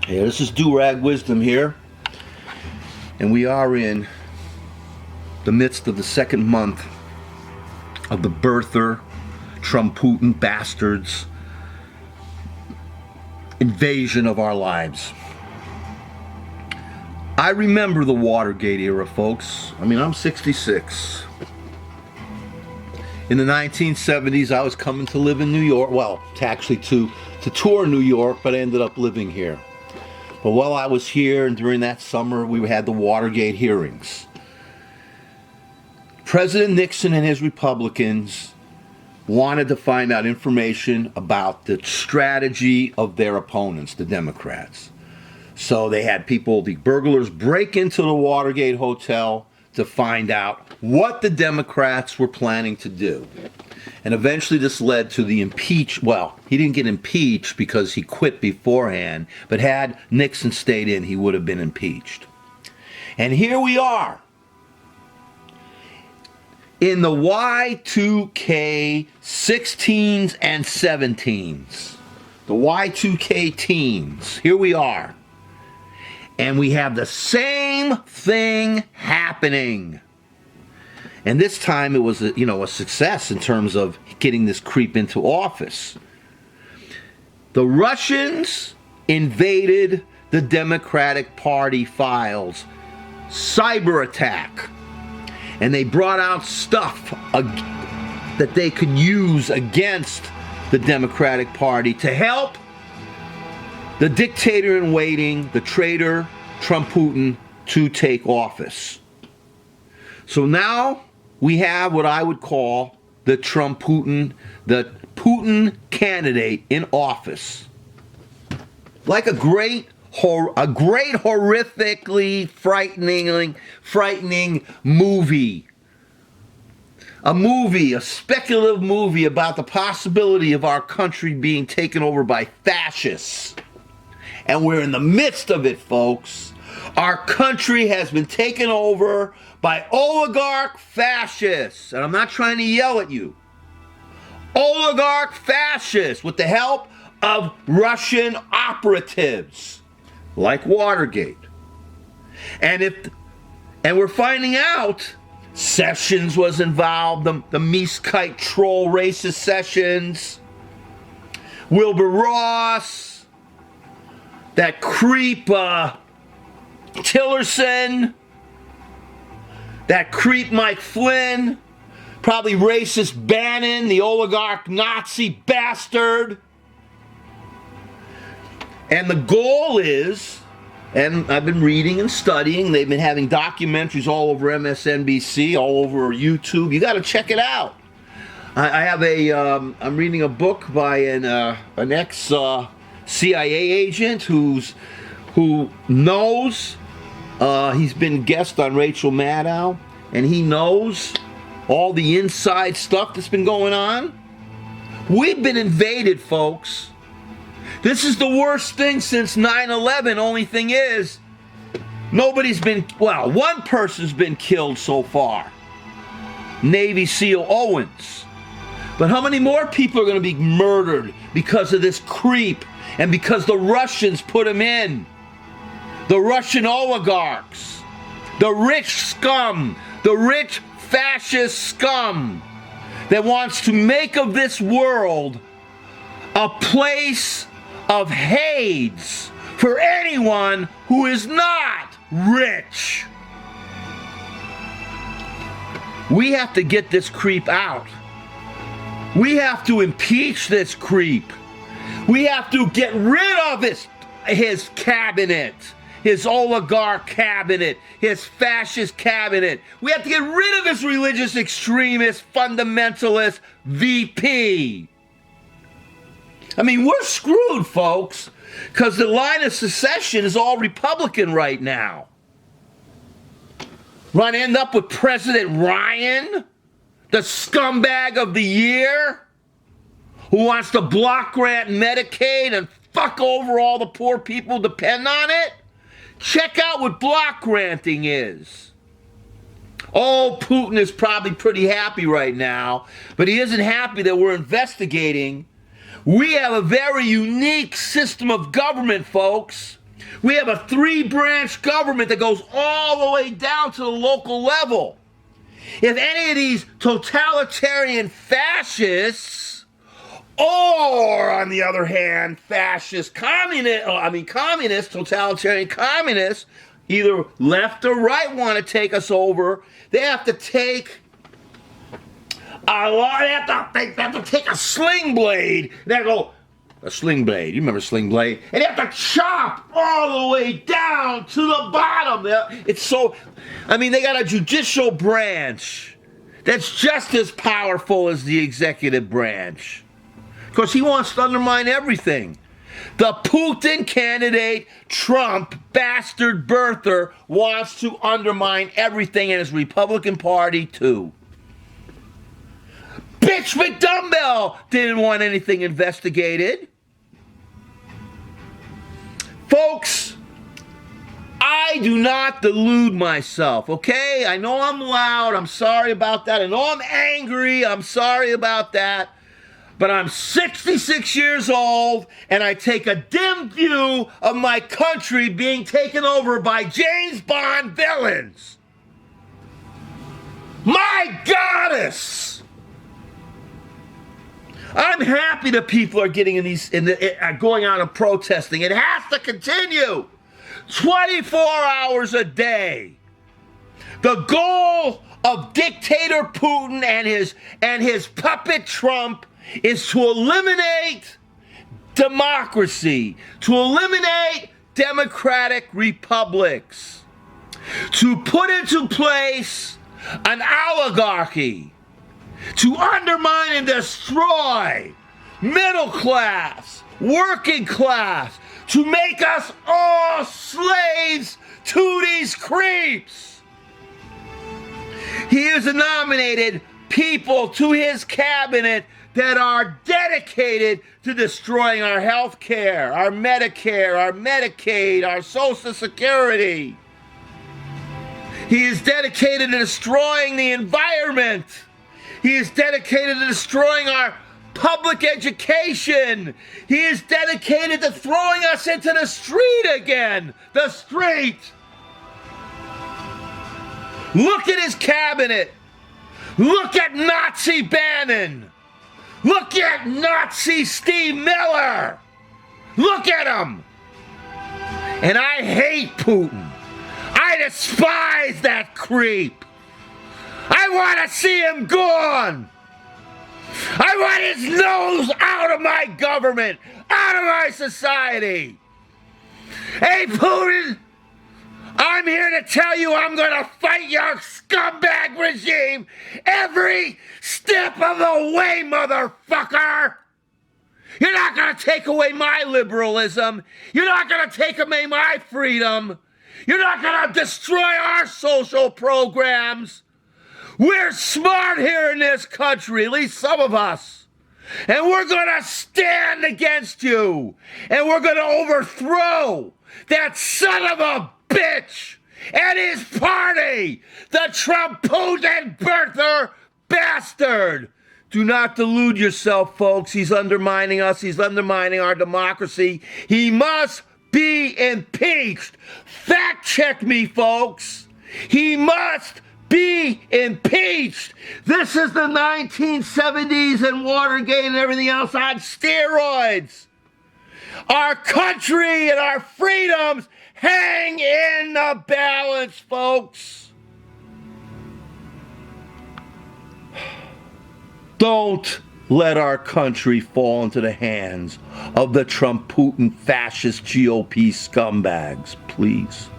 Yeah, this is Do-Rag Wisdom here, and we are in the midst of the second month of the birther TrumPutin bastards invasion of our lives. I remember the Watergate era, folks. I mean, I'm 66. In the 1970s, I was coming to live in New York. Well, to tour New York, but I ended up living here. But while I was here, and during that summer, we had the Watergate hearings. President Nixon and his Republicans wanted to find out information about the strategy of their opponents, the Democrats. So they had the burglars, break into the Watergate Hotel to find out what the Democrats were planning to do. And eventually this led to the he didn't get impeached because he quit beforehand, but had Nixon stayed in, he would have been impeached. And here we are in the Y2K 16s and 17s. The Y2K teens. Here we are. And we have the same thing happening. And this time it was a success in terms of getting this creep into office. The Russians invaded the Democratic Party files. Cyber attack. And they brought out stuff that they could use against the Democratic Party to help the dictator in waiting, the traitor TrumPutin, to take office. So now we have what I would call the Putin candidate in office. Like a great horrifically frightening movie. A speculative movie about the possibility of our country being taken over by fascists. And we're in the midst of it, folks. Our country has been taken over by oligarch fascists. And I'm not trying to yell at you. Oligarch fascists with the help of Russian operatives. Like Watergate. And we're finding out Sessions was involved, the Meeskite troll racist Sessions, Wilbur Ross, that creep Tillerson, that creep Mike Flynn, probably racist Bannon, the oligarch Nazi bastard. And the goal is, and I've been reading and studying, they've been having documentaries all over MSNBC, all over YouTube. You got to check it out. I have I'm reading a book by an ex CIA agent who knows, he's been guest on Rachel Maddow, and he knows all the inside stuff that's been going on. We've been invaded, folks. This is the worst thing since 9/11. Only thing is, one person's been killed so far. Navy SEAL Owens. But how many more people are going to be murdered because of this creep and because the Russians put him in? The Russian oligarchs, the rich scum, the rich fascist scum that wants to make of this world a place of Hades for anyone who is not rich. We have to get this creep out. We have to impeach this creep. We have to get rid of his cabinet, his oligarch cabinet, his fascist cabinet. We have to get rid of his religious extremist, fundamentalist VP. I mean, we're screwed, folks, because the line of secession is all Republican right now. We're going to end up with President Ryan, the scumbag of the year, who wants to block grant Medicaid and fuck over all the poor people who depend on it. Check out what block granting is. Oh, Putin is probably pretty happy right now, but he isn't happy that we're investigating. We have a very unique system of government, folks. We have a 3-branch government that goes all the way down to the local level. If any of these totalitarian fascists, or on the other hand, communist, totalitarian communists, either left or right want to take us over, they have to take they have to take a sling blade. They go, a sling blade. You remember sling blade? And they have to chop all the way down to the bottom. It's so, they got a judicial branch that's just as powerful as the executive branch. Of course, he wants to undermine everything. The Putin candidate, Trump, bastard birther, wants to undermine everything in his Republican Party, too. Bitch McDumbbell didn't want anything investigated. Folks, I do not delude myself, okay? I know I'm loud. I'm sorry about that. I know I'm angry. I'm sorry about that. But I'm 66 years old, and I take a dim view of my country being taken over by James Bond villains. My goddess! I'm happy that people are getting going out and protesting. It has to continue 24 hours a day. The goal of dictator Putin and his puppet Trump is to eliminate democracy, to eliminate democratic republics, to put into place an oligarchy, to undermine and destroy middle class, working class, to make us all slaves to these creeps. He has nominated people to his cabinet that are dedicated to destroying our health care, our Medicare, our Medicaid, our Social Security. He is dedicated to destroying the environment. He is dedicated to destroying our public education. He is dedicated to throwing us into the street again. The street. Look at his cabinet. Look at Nazi Bannon. Look at Nazi Steve Miller. Look at him. And I hate Putin. I despise that creep. I want to see him gone. I want his nose out of my government, out of my society. Hey, Putin, I'm here to tell you I'm going to fight your scumbag regime every step of the way, motherfucker. You're not going to take away my liberalism. You're not going to take away my freedom. You're not going to destroy our social programs. We're smart here in this country, at least some of us. And we're going to stand against you. And we're going to overthrow that son of a bitch and his party, the TrumPutin birther bastard. Do not delude yourself, folks. He's undermining us. He's undermining our democracy. He must be impeached. Fact check me, folks. He must be impeached. This is the 1970s and Watergate and everything else on steroids. Our country and our freedoms hang in the balance, folks. Don't let our country fall into the hands of the TrumPutin fascist GOP scumbags, please.